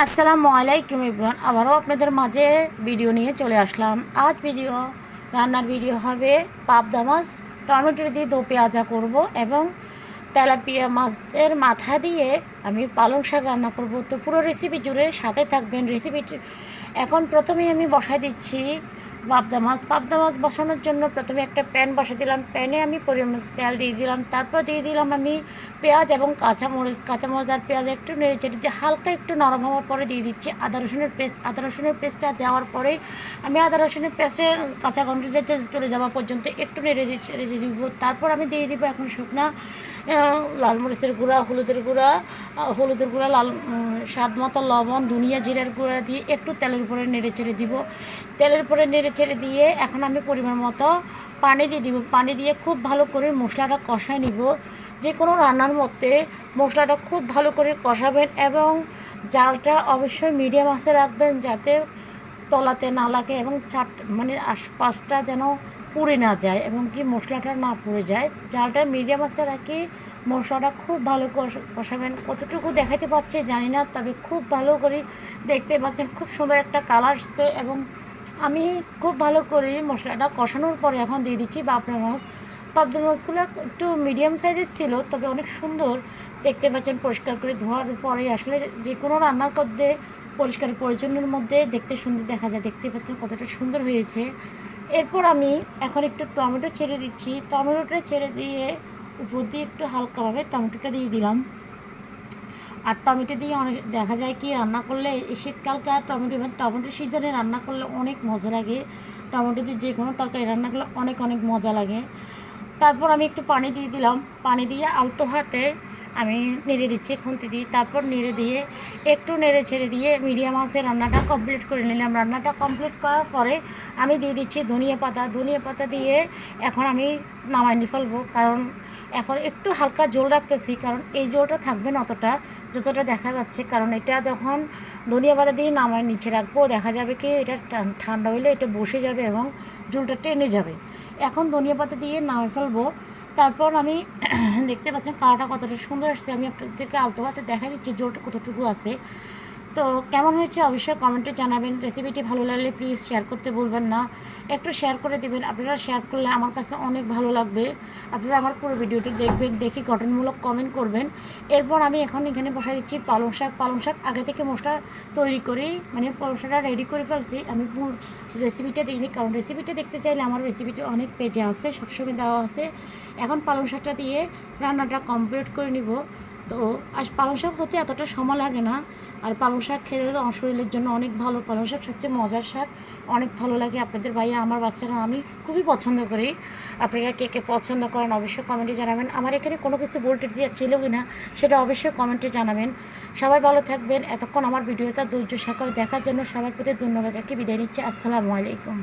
আসসালামু আলাইকুম ইব্রান, আবারও আপনাদের মাঝে ভিডিও নিয়ে চলে আসলাম। আজ রান্নার ভিডিও হবে পাবদা মাছ টমেটো দিয়ে দো পেঁয়াজা করব এবং তেলাপিয়া মাছের মাথা দিয়ে আমি পালং শাক রান্না করব। তো পুরো রেসিপি জুড়ে সাথে থাকবেন। রেসিপিটি এখন প্রথমেই আমি বসাই দিচ্ছি পাবদা মাছ বসানোর জন্য প্রথমে একটা প্যান বসা দিলাম। প্যানে আমি পরিমাণ তেল দিয়ে দিলাম, তারপর দিয়ে দিলাম আমি পেঁয়াজ এবং কাঁচামরিচ আর পেঁয়াজ একটু নেড়ে চেড়ে দিয়ে হালকা একটু নরম হওয়ার পরে দিয়ে দিচ্ছি আদা রসুনের পেস্টটা দেওয়ার পরে আমি আদা রসুনের পেস্টের কাঁচা গন্ধ চলে যাওয়া পর্যন্ত একটু নেড়ে দিব। তারপর আমি দিয়ে দিব এখন শুকনা লাল মরিচের গুঁড়া, হলুদের গুঁড়া, লাল স্বাদ মতো লবণ, ধনিয়া জিরার গুঁড়া দিয়ে একটু তেলের উপরে নেড়ে চেড়ে দিব। তেলের উপরে নেড়ে ছেড়ে দিয়ে এখন আমি পরিমাণ মতো পানি দিয়ে দিব। পানি দিয়ে খুব ভালো করে মশলাটা কষায় নিব। যে কোনো রান্নার মধ্যে মশলাটা খুব ভালো করে কষাবেন এবং জালটা অবশ্যই মিডিয়াম আঁচে রাখবেন যাতে তলাতে না লাগে এবং আশপাশটা যেন পুড়ে না যায় এবং কি মশলাটা না পুড়ে যায়। জালটা মিডিয়াম আঁচে রাখি মশলাটা খুব ভালো কষাবেন। কতটুকু দেখাতে পাচ্ছে জানি না, তবে খুব ভালো করে দেখতে পাচ্ছেন খুব সুন্দর একটা কালার আসছে এবং আমি খুব ভালো করে মশলাটা কষানোর পরে এখন দিয়ে দিচ্ছি পাবদা মাছগুলো একটু মিডিয়াম সাইজের ছিল, তবে অনেক সুন্দর দেখতে পাচ্ছেন। পরিষ্কার করে ধোয়ার পরে আসলে যে কোনো রান্নার মধ্যে পরিষ্কার পরিচ্ছন্নের মধ্যে দেখতে সুন্দর দেখা যায়। দেখতে পাচ্ছেন কতটা সুন্দর হয়েছে। এরপর আমি এখন একটু টমেটো ছেড়ে দিচ্ছি। টমেটোটা ছেড়ে দিয়ে উপর দিয়ে একটু হালকাভাবে টমেটোটা দিয়ে দিলাম। আর টমেটো দিয়ে অনেক দেখা যায় কি রান্না করলে এই শীতকালকার টমেটো সিজনে রান্না করলে অনেক মজা লাগে। টমেটো দিয়ে যে কোনো তরকারি রান্না করলে অনেক মজা লাগে। তারপর আমি একটু পানি দিয়ে দিলাম। পানি দিয়ে আলতো হাতে আমি নেড়ে দিচ্ছি খুন্তি দিয়ে। তারপর নেড়ে দিয়ে একটু নেড়ে ছেড়ে দিয়ে মিডিয়াম আঁচে রান্নাটা কমপ্লিট করে নিলাম। রান্নাটা কমপ্লিট করার পরে আমি দিয়ে দিচ্ছি ধনিয়া পাতা দিয়ে এখন আমি নামাই ফেলবো। কারণ এখন একটু হালকা জল রাখতেছি, কারণ এই জলটা থাকবে না যতটা দেখা যাচ্ছে। কারণ এটা যখন ধনিয়া পাতা দিয়ে নামায় নিচে রাখবো দেখা যাবে কি এটা ঠান্ডা হলে এটা বসে যাবে এবং জলটা টেনে যাবে। এখন ধনিয়া পাতা দিয়ে নামাই ফেলবো। তারপর আমি দেখতে পাচ্ছেন কালারটা কতটা সুন্দর আসছে। আমি আপনাদেরকে আলতো হাতে দেখা দিচ্ছি জলটা কতটুকু আছে। তো কেমন হয়েছে অবশ্যই কমেন্টে জানাবেন। রেসিপিটি ভালো লাগলে প্লিজ শেয়ার করতে ভুলবেন না, একটু শেয়ার করে দেবেন। আপনারা শেয়ার করলে আমার কাছে অনেক ভালো লাগবে। আপনারা আমার পুরো ভিডিওটি দেখবেন, দেখে গঠনমূলক কমেন্ট করবেন। এরপর আমি এখানে বসাই দিচ্ছি পালং শাক আগে থেকে মশলা তৈরি করি পালং শাকটা রেডি করে ফেলছি। আমি রেসিপিটা দিইনি, কারণ রেসিপিটা দেখতে চাইলে আমার রেসিপিটি অনেক পেজে আছে, সবসময় দেওয়া আছে। এখন পালং শাকটা দিয়ে রান্নাটা কমপ্লিট করে নিব। তো পালং শাক হতে এতটা সময় লাগে না। আর পালং শাক খেলে তো শরীরের জন্য অনেক ভালো। পালং শাক সবচেয়ে মজার শাক, অনেক ভালো লাগে। আপনাদের ভাইয়া, আমার বাচ্চারা, আমি খুবই পছন্দ করি। আপনারা কে পছন্দ করেন অবশ্যই কমেন্টে জানাবেন। আমার এখানে কোনো কিছু বলতে ছিল কি না সেটা অবশ্যই কমেন্টে জানাবেন। সবাই ভালো থাকবেন। এতক্ষণ আমার ভিডিওটা ধৈর্য সহকারে দেখার জন্য সবার প্রতি ধন্যবাদ রেখে বিদায় নিচ্ছি। আসসালামু আলাইকুম।